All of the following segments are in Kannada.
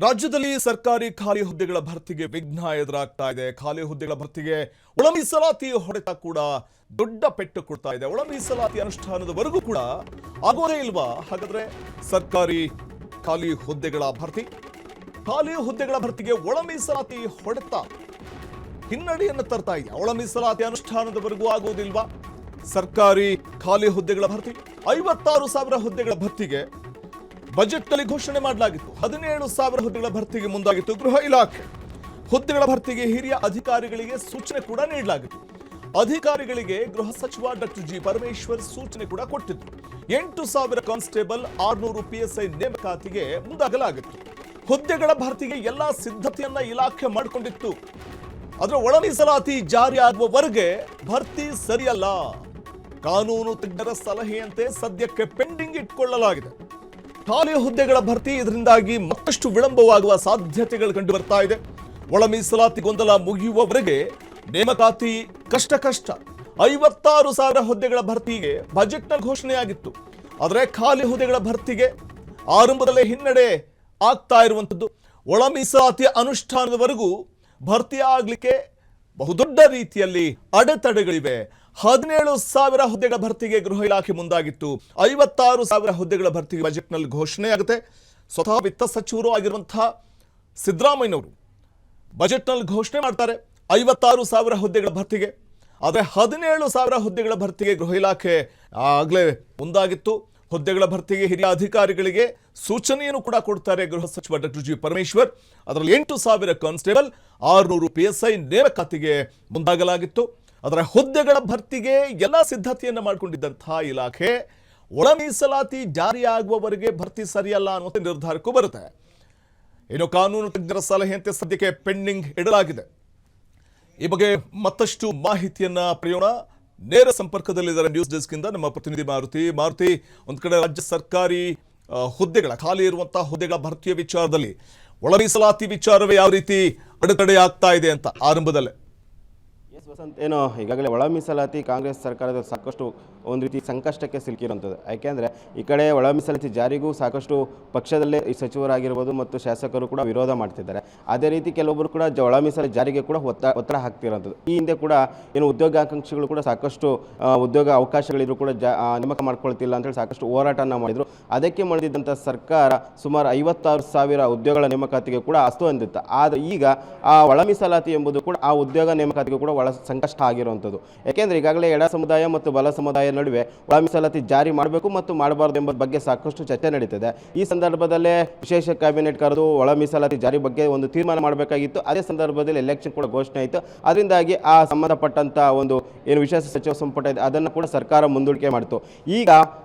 ರಾಜ್ಯದಲ್ಲಿ ಸರ್ಕಾರಿ ಖಾಲಿ ಹುದ್ದೆಗಳ ಭರ್ತಿಗೆ ವಿಘ್ನ ಎದುರಾಗ್ತಾ ಇದೆ. ಖಾಲಿ ಹುದ್ದೆಗಳ ಭರ್ತಿಗೆ ಒಳ ಮೀಸಲಾತಿ ಹೊಡೆತ ಕೂಡ ದೊಡ್ಡ ಪೆಟ್ಟು ಕೊಡ್ತಾ ಇದೆ. ಒಳ ಮೀಸಲಾತಿ ಅನುಷ್ಠಾನದವರೆಗೂ ಕೂಡ ಆಗೋದೇ ಇಲ್ವಾ? ಹಾಗಾದ್ರೆ ಸರ್ಕಾರಿ ಖಾಲಿ ಹುದ್ದೆಗಳ ಭರ್ತಿಗೆ ಒಳ ಮೀಸಲಾತಿ ಹೊಡೆತ ಹಿನ್ನಡೆಯನ್ನು ತರ್ತಾ ಇದೆ. ಒಳ ಮೀಸಲಾತಿ ಅನುಷ್ಠಾನದವರೆಗೂ ಆಗೋದಿಲ್ವಾ? ಸರ್ಕಾರಿ ಖಾಲಿ ಹುದ್ದೆಗಳ ಭರ್ತಿ 56,000 ಹುದ್ದೆಗಳ ಭರ್ತಿಗೆ ಬಜೆಟ್ನಲ್ಲಿ ಘೋಷಣೆ ಮಾಡಲಾಗಿತ್ತು. 17,000 ಹುದ್ದೆಗಳ ಭರ್ತಿಗೆ ಮುಂದಾಗಿತ್ತು ಗೃಹ ಇಲಾಖೆ. ಹುದ್ದೆಗಳ ಭರ್ತಿಗೆ ಹಿರಿಯ ಅಧಿಕಾರಿಗಳಿಗೆ ಸೂಚನೆ ಕೂಡ ನೀಡಲಾಗಿತ್ತು. ಅಧಿಕಾರಿಗಳಿಗೆ ಗೃಹ ಸಚಿವ ಡಾಕ್ಟರ್ ಜಿ ಪರಮೇಶ್ವರ್ ಸೂಚನೆ ಕೂಡ ಕೊಟ್ಟಿದ್ರು. 8,000 ಕಾನ್ಸ್ಟೇಬಲ್ 600 PSI ನೇಮಕಾತಿಗೆ ಮುಂದಾಗಲಾಗಿತ್ತು. ಹುದ್ದೆಗಳ ಭರ್ತಿಗೆ ಎಲ್ಲಾ ಸಿದ್ಧತೆಯನ್ನ ಇಲಾಖೆ ಮಾಡಿಕೊಂಡಿತ್ತು. ಅದರ ಒಳ ಮೀಸಲಾತಿ ಜಾರಿ ಆಗುವವರೆಗೆ ಭರ್ತಿ ಸರಿಯಲ್ಲ. ಕಾನೂನು ತಜ್ಞರ ಸಲಹೆಯಂತೆ ಸದ್ಯಕ್ಕೆ ಪೆಂಡಿಂಗ್ ಇಟ್ಕೊಳ್ಳಲಾಗಿದೆ. ಖಾಲಿ ಹುದ್ದೆಗಳ ಭರ್ತಿ ಇದರಿಂದಾಗಿ ಮತ್ತಷ್ಟು ವಿಳಂಬವಾಗುವ ಸಾಧ್ಯತೆಗಳು ಕಂಡು ಬರ್ತಾ ಇದೆ. ಒಳ ಮೀಸಲಾತಿ ಗೊಂದಲ ಮುಗಿಯುವವರೆಗೆ ನೇಮಕಾತಿ ಕಷ್ಟ. 56,000 ಹುದ್ದೆಗಳ ಭರ್ತಿಗೆ ಬಜೆಟ್ನಲ್ಲಿ ಘೋಷಣೆಯಾಗಿತ್ತು. ಆದರೆ ಖಾಲಿ ಹುದ್ದೆಗಳ ಭರ್ತಿಗೆ ಆರಂಭದಲ್ಲೇ ಹಿನ್ನಡೆ ಆಗ್ತಾ ಇರುವಂಥದ್ದು. ಒಳ ಮೀಸಲಾತಿ ಅನುಷ್ಠಾನದವರೆಗೂ ಭರ್ತಿ ಆಗ್ಲಿಕ್ಕೆ ಬಹುದೊಡ್ಡ ರೀತಿಯಲ್ಲಿ ಅಡೆತಡೆಗಳಿವೆ. 17,000 ಹುದ್ದೆಗಳ ಭರ್ತಿಗೆ ಗೃಹ ಇಲಾಖೆ ಮುಂದಾಗಿತ್ತು. 56,000 ಹುದ್ದೆಗಳ ಭರ್ತಿಗೆ ಬಜೆಟ್ನಲ್ಲಿ ಘೋಷಣೆಯಾಗುತ್ತೆ. ಸ್ವತಃ ವಿತ್ತ ಸಚಿವರು ಆಗಿರುವಂತಹ ಸಿದ್ದರಾಮಯ್ಯನವರು ಬಜೆಟ್ನಲ್ಲಿ ಘೋಷಣೆ ಮಾಡ್ತಾರೆ 56,000 ಹುದ್ದೆಗಳ ಭರ್ತಿಗೆ. ಆದರೆ 17,000 ಹುದ್ದೆಗಳ ಭರ್ತಿಗೆ ಗೃಹ ಇಲಾಖೆ ಆಗಲೇ ಮುಂದಾಗಿತ್ತು. ಹುದ್ದೆಗಳ ಭರ್ತಿಗೆ ಹಿರಿಯ ಅಧಿಕಾರಿಗಳಿಗೆ ಸೂಚನೆಯನ್ನು ಕೂಡ ಕೊಡ್ತಾರೆ ಗೃಹ ಸಚಿವ ಡಾಕ್ಟರ್ ಜಿ ಪರಮೇಶ್ವರ್. ಅದರಲ್ಲಿ 8,000 ಕಾನ್ಸ್ಟೇಬಲ್ 600 PSI ನೇಮಕಾತಿಗೆ ಮುಂದಾಗಲಾಗಿತ್ತು. ಅದರ ಹುದ್ದೆಗಳ ಭರ್ತಿಗೆ ಎಲ್ಲ ಸಿದ್ಧತೆಯನ್ನು ಮಾಡಿಕೊಂಡಿದ್ದಂತಹ ಇಲಾಖೆ ಒಳ ಮೀಸಲಾತಿ ಜಾರಿಯಾಗುವವರೆಗೆ ಭರ್ತಿ ಸರಿಯಲ್ಲ ಅನ್ನುವಂಥ ನಿರ್ಧಾರಕ್ಕೂ ಬರುತ್ತೆ. ಇನ್ನು ಕಾನೂನು ತಜ್ಞರ ಸಲಹೆಯಂತೆ ಸದ್ಯಕ್ಕೆ ಪೆಂಡಿಂಗ್ ಇಡಲಾಗಿದೆ. ಈ ಬಗ್ಗೆ ಮತ್ತಷ್ಟು ಮಾಹಿತಿಯನ್ನ ಪಡೆಯೋಣ. ನೇರ ಸಂಪರ್ಕದಲ್ಲಿದ್ದಾರೆ ನ್ಯೂಸ್ ಡೆಸ್ಕ್ ಇಂದ ನಮ್ಮ ಪ್ರತಿನಿಧಿ ಮಾರುತಿ. ಒಂದು ಕಡೆ ರಾಜ್ಯ ಸರ್ಕಾರಿ ಹುದ್ದೆಗಳ ಖಾಲಿ ಇರುವಂತಹ ಹುದ್ದೆಗಳ ಭರ್ತಿಯ ವಿಚಾರದಲ್ಲಿ ಒಳ ಮೀಸಲಾತಿ ವಿಚಾರವೇ ಯಾವ ರೀತಿ ಅಡೆತಡೆ ಆಗ್ತಾ ಇದೆ ಅಂತ ಆರಂಭದಲ್ಲೇ ವಸಂತ್, ಏನೋ ಈಗಾಗಲೇ ಒಳ ಮೀಸಲಾತಿ ಕಾಂಗ್ರೆಸ್ ಸರ್ಕಾರದ ಸಾಕಷ್ಟು ಒಂದು ರೀತಿ ಸಂಕಷ್ಟಕ್ಕೆ ಸಿಲುಕಿರುವಂಥದ್ದು. ಯಾಕೆಂದರೆ ಈ ಕಡೆ ಒಳ ಮೀಸಲಾತಿ ಜಾರಿಗೂ ಸಾಕಷ್ಟು ಪಕ್ಷದಲ್ಲೇ ಈ ಸಚಿವರಾಗಿರ್ಬೋದು ಮತ್ತು ಶಾಸಕರು ಕೂಡ ವಿರೋಧ ಮಾಡ್ತಿದ್ದಾರೆ. ಅದೇ ರೀತಿ ಕೆಲವೊಬ್ಬರು ಕೂಡ ಒಳ ಮೀಸಲಾತಿ ಜಾರಿಗೆ ಕೂಡ ಒತ್ತಡ ಹಾಕ್ತಿರೋಂಥದ್ದು. ಈ ಹಿಂದೆ ಕೂಡ ಏನು ಉದ್ಯೋಗಾಕಾಂಕ್ಷಿಗಳು ಕೂಡ ಸಾಕಷ್ಟು ಉದ್ಯೋಗ ಅವಕಾಶಗಳಿದ್ರು ಕೂಡ ನೇಮಕ ಮಾಡ್ಕೊಳ್ತಿಲ್ಲ ಅಂತೇಳಿ ಸಾಕಷ್ಟು ಹೋರಾಟನ ಮಾಡಿದರು. ಅದಕ್ಕೆ ಮಾಡಿದಂಥ ಸರ್ಕಾರ ಸುಮಾರು 56,000 ಉದ್ಯೋಗಗಳ ನೇಮಕಾತಿಗೆ ಕೂಡ ಅಸ್ತು ಅಂದಿತ್ತು. ಆದರೆ ಈಗ ಆ ಒಳ ಮೀಸಲಾತಿ ಎಂಬುದು ಕೂಡ ಆ ಉದ್ಯೋಗ ನೇಮಕಾತಿಗೆ ಕೂಡ ಒಳ ಸಂಕಷ್ಟ ಆಗಿರುವಂಥದ್ದು. ಯಾಕೆಂದರೆ ಈಗಾಗಲೇ ಎಡ ಸಮುದಾಯ ಮತ್ತು ಬಲ ಸಮುದಾಯ ನಡುವೆ ಒಳ ಮೀಸಲಾತಿ ಜಾರಿ ಮಾಡಬೇಕು ಮತ್ತು ಮಾಡಬಾರ್ದು ಎಂಬ ಬಗ್ಗೆ ಸಾಕಷ್ಟು ಚರ್ಚೆ ನಡೀತಿದೆ. ಈ ಸಂದರ್ಭದಲ್ಲೇ ವಿಶೇಷ ಕ್ಯಾಬಿನೆಟ್ ಕರೆದು ಒಳ ಮೀಸಲಾತಿ ಜಾರಿ ಬಗ್ಗೆ ಒಂದು ತೀರ್ಮಾನ ಮಾಡಬೇಕಾಗಿತ್ತು. ಅದೇ ಸಂದರ್ಭದಲ್ಲಿ ಎಲೆಕ್ಷನ್ ಕೂಡ ಘೋಷಣೆ ಆಯಿತು. ಅದರಿಂದಾಗಿ ಆ ಸಂಬಂಧಪಟ್ಟಂಥ ಒಂದು ಏನು ವಿಶೇಷ ಸಚಿವ ಸಂಪುಟ ಇದೆ ಅದನ್ನು ಕೂಡ ಸರ್ಕಾರ ಮುಂದೂಡಿಕೆ ಮಾಡಿತು. ಈಗ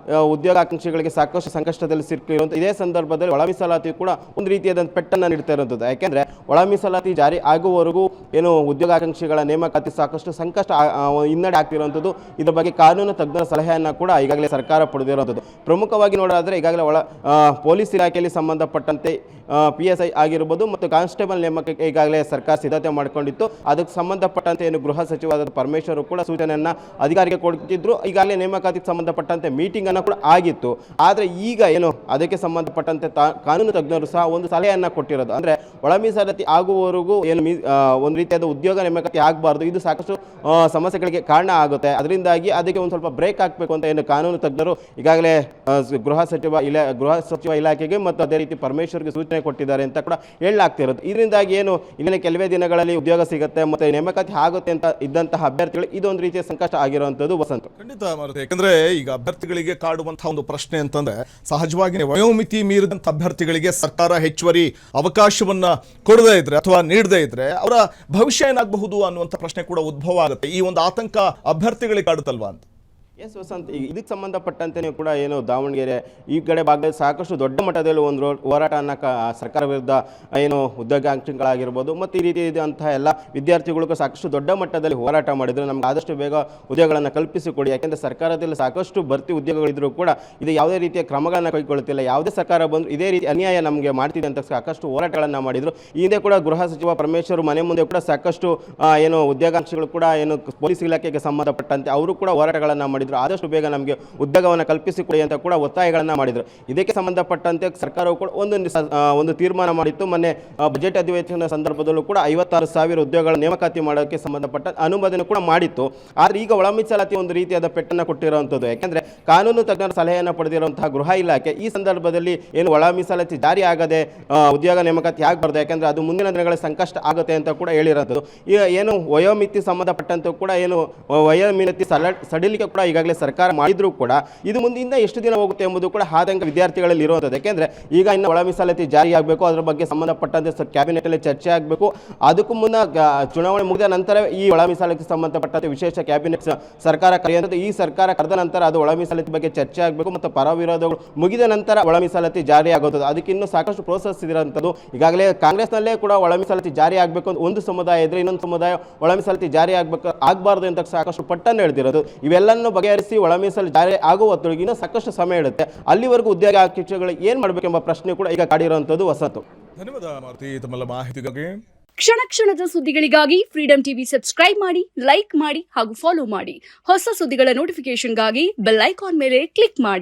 ಉದ್ಯೋಗಾಕಾಂಕ್ಷಿಗಳಿಗೆ ಸಾಕಷ್ಟು ಸಂಕಷ್ಟದಲ್ಲಿ ಸಿಕ್ಕಿರುವಂಥ ಇದೇ ಸಂದರ್ಭದಲ್ಲಿ ಒಳ ಮೀಸಲಾತಿ ಕೂಡ ಒಂದು ರೀತಿಯಾದ ಪೆಟ್ಟನ್ನು ನೀಡ್ತಾ ಇರುವಂಥದ್ದು. ಯಾಕೆಂದರೆ ಒಳ ಮೀಸಲಾತಿ ಜಾರಿ ಆಗುವವರೆಗೂ ಏನು ಉದ್ಯೋಗಾಕಾಂಕ್ಷಿಗಳ ನೇಮಕಾತಿ ಸಾಕಷ್ಟು ಸಂಕಷ್ಟ ಹಿನ್ನಡೆ ಆಗ್ತಿರುವಂಥದ್ದು. ಇದರ ಬಗ್ಗೆ ಕಾನೂನು ತಜ್ಞರ ಸಲಹೆಯನ್ನು ಕೂಡ ಈಗಾಗಲೇ ಸರ್ಕಾರ ಪಡೆದಿರುವಂಥದ್ದು. ಪ್ರಮುಖವಾಗಿ ನೋಡೋದಾದರೆ ಈಗಾಗಲೇ ಪೊಲೀಸ್ ಇಲಾಖೆಯಲ್ಲಿ ಸಂಬಂಧಪಟ್ಟಂತೆ PSI ಆಗಿರ್ಬೋದು ಮತ್ತು ಕಾನ್ಸ್ಟೇಬಲ್ ನೇಮಕಕ್ಕೆ ಈಗಾಗಲೇ ಸರ್ಕಾರ ಸಿದ್ಧತೆ ಮಾಡಿಕೊಂಡಿತ್ತು. ಅದಕ್ಕೆ ಸಂಬಂಧಪಟ್ಟಂತೆ ಏನು ಗೃಹ ಸಚಿವರಾದ ಪರಮೇಶ್ವರ್ ಕೂಡ ಸೂಚನೆಯನ್ನು ಅಧಿಕಾರಿಗೆ ಕೊಡ್ತಿದ್ರು. ಈಗಾಗಲೇ ನೇಮಕಾತಿಗೆ ಸಂಬಂಧಪಟ್ಟಂತೆ ಮೀಟಿಂಗನ್ನು ಕೂಡ ಆಗಿತ್ತು. ಆದರೆ ಈಗ ಏನು ಅದಕ್ಕೆ ಸಂಬಂಧಪಟ್ಟಂತೆ ಕಾನೂನು ತಜ್ಞರು ಸಹ ಒಂದು ಸಲಹೆಯನ್ನು ಕೊಟ್ಟಿರೋದು. ಅಂದರೆ ಒಳ ಮೀಸಲಾತಿ ಆಗುವವರೆಗೂ ಏನು ಒಂದು ರೀತಿಯಾದ ಉದ್ಯೋಗ ನೇಮಕಾತಿ ಆಗಬಾರ್ದು. ಇದು ಸಾಕಷ್ಟು ಸಮಸ್ಯೆಗಳಿಗೆ ಕಾರಣ ಆಗುತ್ತೆ. ಅದರಿಂದಾಗಿ ಅದಕ್ಕೆ ಒಂದು ಸ್ವಲ್ಪ ಬ್ರೇಕ್ ಹಾಕಬೇಕು ಅಂತ ಏನು ಕಾನೂನು ತಜ್ಞರು ಈಗಾಗಲೇ ಗೃಹ ಸಚಿವ ಇಲಾಖೆಗೆ ಮತ್ತು ಅದೇ ರೀತಿ ಪರಮೇಶ್ವರ್ಗೆ ಸೂಚನೆ ಕೊಟ್ಟಿದ್ದಾರೆ ಅಂತ ಕೂಡ ಹೇಳಲಾಗ್ತಿರೋದು. ಇದರಿಂದಾಗಿ ಏನು ಇಲ್ಲಿನ ಕೆಲವೇ ದಿನಗಳಲ್ಲಿ ಉದ್ಯೋಗ ಸಿಗುತ್ತೆ ಮತ್ತು ನೇಮಕಾತಿ ಆಗುತ್ತೆ ಅಂತ ಇದ್ದಂತಹ ಅಭ್ಯರ್ಥಿಗಳು ಇದೊಂದು ರೀತಿಯ ಸಂಕಷ್ಟ ಆಗಿರುವಂಥದ್ದು. ವಸಂತ, ಖಂಡಿತ ಮಾರುತಿ. ಯಾಕಂದ್ರೆ ಈಗ ಅಭ್ಯರ್ಥಿಗಳಿಗೆ ಕಾಡುವಂತಹ ಒಂದು ಪ್ರಶ್ನೆ ಅಂತಂದ್ರೆ ಸಹಜವಾಗಿ ವಯೋಮಿತಿ ಮೀರಿದಂಥ ಅಭ್ಯರ್ಥಿಗಳಿಗೆ ಸರ್ಕಾರ ಹೆಚ್ಚುವರಿ ಅವಕಾಶವನ್ನ ಕೊಡದೇ ಇದ್ರೆ ಅಥವಾ ನೀಡದೇ ಇದ್ರೆ ಅವರ ಭವಿಷ್ಯ ಏನಾಗಬಹುದು ಅನ್ನುವಂಥ ಪ್ರಶ್ನೆ ಕೂಡ ಉದ್ಭವ ಆಗುತ್ತೆ. ಈ ಒಂದು ಆತಂಕ ಅಭ್ಯರ್ಥಿಗಳಿಗೆ ಕಾಡುತ್ತಲ್ವಾ ಅಂತ. ಎಸ್ ವಸಂತ್, ಇದಕ್ಕೆ ಸಂಬಂಧಪಟ್ಟಂತೆ ಕೂಡ ಏನು ದಾವಣಗೆರೆ ಈ ಕಡೆ ಭಾಗದಲ್ಲಿ ಸಾಕಷ್ಟು ದೊಡ್ಡ ಮಟ್ಟದಲ್ಲಿ ಒಂದು ಹೋರಾಟನ ಸರ್ಕಾರ ವಿರುದ್ಧ ಏನು ಉದ್ಯೋಗಾಕಾಂಕ್ಷಿಗಳಾಗಿರ್ಬೋದು ಮತ್ತು ಈ ರೀತಿ ಇದ್ದಂತಹ ಎಲ್ಲ ವಿದ್ಯಾರ್ಥಿಗಳಿಗೂ ಸಾಕಷ್ಟು ದೊಡ್ಡ ಮಟ್ಟದಲ್ಲಿ ಹೋರಾಟ ಮಾಡಿದ್ರು. ನಮ್ಗೆ ಆದಷ್ಟು ಬೇಗ ಉದ್ಯೋಗಗಳನ್ನು ಕಲ್ಪಿಸಿಕೊಡಿ. ಯಾಕೆಂದರೆ ಸರ್ಕಾರದಲ್ಲಿ ಸಾಕಷ್ಟು ಭರ್ತಿ ಉದ್ಯೋಗಗಳಿದ್ರೂ ಕೂಡ ಇದು ಯಾವುದೇ ರೀತಿಯ ಕ್ರಮಗಳನ್ನು ಕೈಗೊಳ್ಳುತ್ತಿಲ್ಲ. ಯಾವುದೇ ಸರ್ಕಾರ ಬಂದರೂ ಇದೇ ರೀತಿ ಅನ್ಯಾಯ ನಮಗೆ ಮಾಡ್ತಿದೆ ಅಂತ ಸಾಕಷ್ಟು ಹೋರಾಟಗಳನ್ನು ಮಾಡಿದರು. ಈ ಹಿಂದೆ ಕೂಡ ಗೃಹ ಸಚಿವ ಪರಮೇಶ್ವರ್ ಮನೆ ಮುಂದೆ ಕೂಡ ಸಾಕಷ್ಟು ಏನು ಉದ್ಯೋಗಾಕಾಂಕ್ಷಿಗಳು ಕೂಡ ಏನು ಪೊಲೀಸ್ ಇಲಾಖೆಗೆ ಸಂಬಂಧಪಟ್ಟಂತೆ ಅವರು ಕೂಡ ಹೋರಾಟಗಳನ್ನು ಮಾಡಿದರು. ಮಾಡಿದ್ರು, ಆದಷ್ಟು ಬೇಗ ನಮಗೆ ಉದ್ಯೋಗವನ್ನು ಕಲ್ಪಿಸಿಕೊಡಿ ಅಂತ ಕೂಡ ಒತ್ತಾಯಗಳನ್ನು ಮಾಡಿದರು. ಇದಕ್ಕೆ ಸಂಬಂಧಪಟ್ಟಂತೆ ಸರ್ಕಾರವು ಕೂಡ ಒಂದು ತೀರ್ಮಾನ ಮಾಡಿತ್ತು. ಮೊನ್ನೆ ಬಜೆಟ್ ಅಧಿವೇಶನ ಸಂದರ್ಭದಲ್ಲೂ ಕೂಡ 56,000 ಉದ್ಯೋಗಗಳ ನೇಮಕಾತಿ ಮಾಡೋಕ್ಕೆ ಸಂಬಂಧಪಟ್ಟ ಅನುಮೋದನೆ ಕೂಡ ಮಾಡಿತ್ತು. ಆದರೆ ಈಗ ಒಳ ಮೀಸಲಾತಿ ಒಂದು ರೀತಿಯಾದ ಪೆಟ್ಟನ್ನು ಕೊಟ್ಟಿರುವಂಥದ್ದು. ಯಾಕೆಂದರೆ ಕಾನೂನು ತಜ್ಞರ ಸಲಹೆಯನ್ನು ಪಡೆದಿರುವಂತಹ ಗೃಹ ಇಲಾಖೆ ಈ ಸಂದರ್ಭದಲ್ಲಿ ಏನು ಒಳ ಮೀಸಲಾತಿ ಜಾರಿ ಆಗದೆ ಉದ್ಯೋಗ ನೇಮಕಾತಿ ಆಗಬಾರ್ದು, ಯಾಕೆಂದರೆ ಅದು ಮುಂದಿನ ದಿನಗಳ ಸಂಕಷ್ಟ ಆಗುತ್ತೆ ಅಂತ ಕೂಡ ಹೇಳಿರೋಂಥದ್ದು. ಈಗ ಏನು ವಯೋಮಿತಿ ಸಂಬಂಧಪಟ್ಟಂತೆ ಕೂಡ ಏನು ವಯೋಮಿತಿ ಸಡಿಲಿಕೆ ಕೂಡ ಈಗಾಗಲೇ ಸರ್ಕಾರ ಮಾಡಿದರೂ ಕೂಡ ಇದು ಮುಂದಿನ ಎಷ್ಟು ದಿನ ಹೋಗುತ್ತೆ ಎಂಬುದು ಕೂಡ ಆತಂಕ ವಿದ್ಯಾರ್ಥಿಗಳಲ್ಲಿ ಇರುವಂಥದ್ದು. ಯಾಕೆಂದರೆ ಈಗ ಇನ್ನು ಒಳ ಮೀಸಲಾತಿ ಜಾರಿ ಆಗಬೇಕು, ಅದರ ಬಗ್ಗೆ ಸಂಬಂಧಪಟ್ಟಂತೆ ಕ್ಯಾಬಿನೆಟಲ್ಲಿ ಚರ್ಚೆ ಆಗಬೇಕು. ಅದಕ್ಕೂ ಮುನ್ನ ಚುನಾವಣೆ ಮುಗಿದ ನಂತರ ಈ ಒಳ ಮೀಸಲಾತಿ ಸಂಬಂಧಪಟ್ಟಂತೆ ವಿಶೇಷ ಕ್ಯಾಬಿನೆಟ್ ಸರ್ಕಾರ ಕರೆಯುವಂಥದ್ದು. ಈ ಸರ್ಕಾರ ಕರೆದ ನಂತರ ಅದು ಒಳ ಮೀಸಲಾತಿ ಬಗ್ಗೆ ಚರ್ಚೆ ಆಗಬೇಕು ಮತ್ತು ಪರ ವಿರೋಧಗಳು ಮುಗಿದ ನಂತರ ಒಳ ಮೀಸಲಾತಿ ಜಾರಿ ಆಗುತ್ತದೆ. ಅದಕ್ಕೆ ಇನ್ನೂ ಸಾಕಷ್ಟು ಪ್ರೋಸೆಸ್ ಇರೋಂಥದ್ದು. ಈಗಾಗಲೇ ಕಾಂಗ್ರೆಸ್ನಲ್ಲೇ ಕೂಡ ಒಳ ಮೀಸಲಾತಿ ಜಾರಿ ಆಗಬೇಕು ಅಂತ ಒಂದು ಸಮುದಾಯ ಇದ್ದರೆ ಇನ್ನೊಂದು ಸಮುದಾಯ ಒಳ ಮೀಸಲಾತಿ ಜಾರಿ ಆಗಬಾರ್ದು ಅಂತ ಸಾಕಷ್ಟು ಪಟ್ಟನ್ನು ಹೇಳ್ತಿರೋದು. ಇವೆಲ್ಲವನ್ನು ಬಗೆಹರಿಸಿ ಒಳ ಮೀಸಲಾತಿ ಜಾರಿ ಆಗುವ ಹೊತ್ತಿಗೆ ಇನ್ನೂ ಸಾಕಷ್ಟು ಸಮಯ ಇಡುತ್ತೆ. ಅಲ್ಲಿವರೆಗೂ ಉದ್ಯೋಗ ಆಕಾಂಕ್ಷಿಗಳು ಏನು ಮಾಡಬೇಕೆಂಬ ಪ್ರಶ್ನೆ ಕೂಡ ಈಗ ಕಾಡಿರುವಂಥದ್ದು ವಸಂತು. ಧನ್ಯವಾದ ಮಾರುತಿ ತಮ್ಮೆಲ್ಲ ಮಾಹಿತಿಗಾಗಿ. ಕ್ಷಣ ಕ್ಷಣದ ಸುದ್ದಿಗಳಿಗಾಗಿ ಫ್ರೀಡಂ ಟಿವಿ ಸಬ್ಸ್ಕ್ರೈಬ್ ಮಾಡಿ, ಲೈಕ್ ಮಾಡಿ ಹಾಗೂ ಫಾಲೋ ಮಾಡಿ. ಹೊಸ ಸುದ್ದಿಗಳ ನೋಟಿಫಿಕೇಶನ್ಗಾಗಿ ಬೆಲ್ ಐಕಾನ್ ಮೇಲೆ ಕ್ಲಿಕ್ ಮಾಡಿ.